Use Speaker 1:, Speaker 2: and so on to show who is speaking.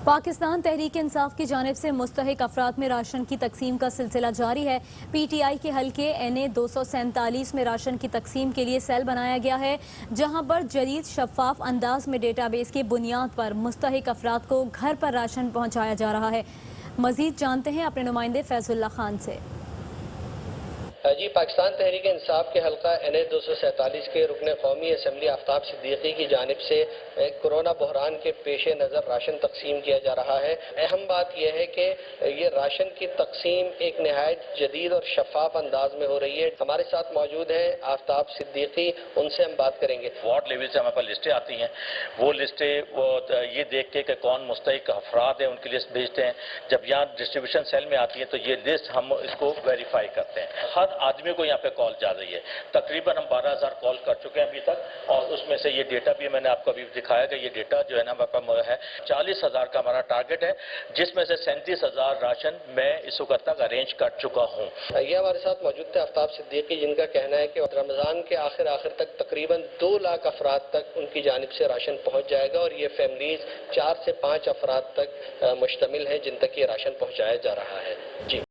Speaker 1: पाकिस्तान तहरीक इंसाफ की जानिब से मुस्तहिक अफराद में राशन की तकसीम का सिलसिला जारी है। PTI के हल्के NA 247 में राशन की तकसीम के लिए सेल बनाया गया है, जहां पर जदीद शफाफ अंदाज में डेटाबेस की बुनियाद पर मुस्तहिक अफराद को घर पर राशन पहुंचाया जा रहा है। मजीद जानते हैं अपने नुमाइंदे फैजुल्ला खान से।
Speaker 2: जी, पाकिस्तान तहरीक इंसाफ के हल्का NA 247 के रुकन कौमी असम्बली आफ्ताब सिद्दीकी की जानिब से कोरोना बहरान के पेश नज़र राशन तकसीम किया जा रहा है। अहम बात यह है कि ये राशन की तकसीम एक नहायत जदीद और शफाफ अंदाज में हो रही है। हमारे साथ मौजूद है आफ्ताब सिद्दीकी, उनसे हम बात करेंगे।
Speaker 3: वार्ड लेवल से हमारे पास लिस्टें आती हैं, वो लिस्टें ये देख के कि कौन मुस्तहिक अफराद है उनकी लिस्ट भेजते हैं। जब यहाँ डिस्ट्रीब्यूशन सेल में आती है तो ये लिस्ट हम इसको वेरीफाई करते हैं। हर आदमी को यहाँ पे कॉल जा रही है। तकरीबन हम 12,000 कॉल कर चुके हैं अभी तक, और उसमें से ये डेटा भी मैंने आपको अभी दिखाया कि ये डेटा जो है ना हमारे पास है। 40,000 का हमारा टारगेट है, जिसमें से 37,000 राशन मैं इस वक्त तक अरेंज कर चुका हूँ।
Speaker 2: ये हमारे साथ मौजूद थे आफ्ताब सिद्दीकी, जिनका कहना है कि रमज़ान के आखिर तक तकरीबन 2 लाख अफराद तक उनकी जानिब से राशन पहुँच जाएगा, और ये फैमिलीज 4 से 5 अफराद तक मुश्तमिल हैं जिन तक ये राशन पहुँचाया जा रहा है। जी।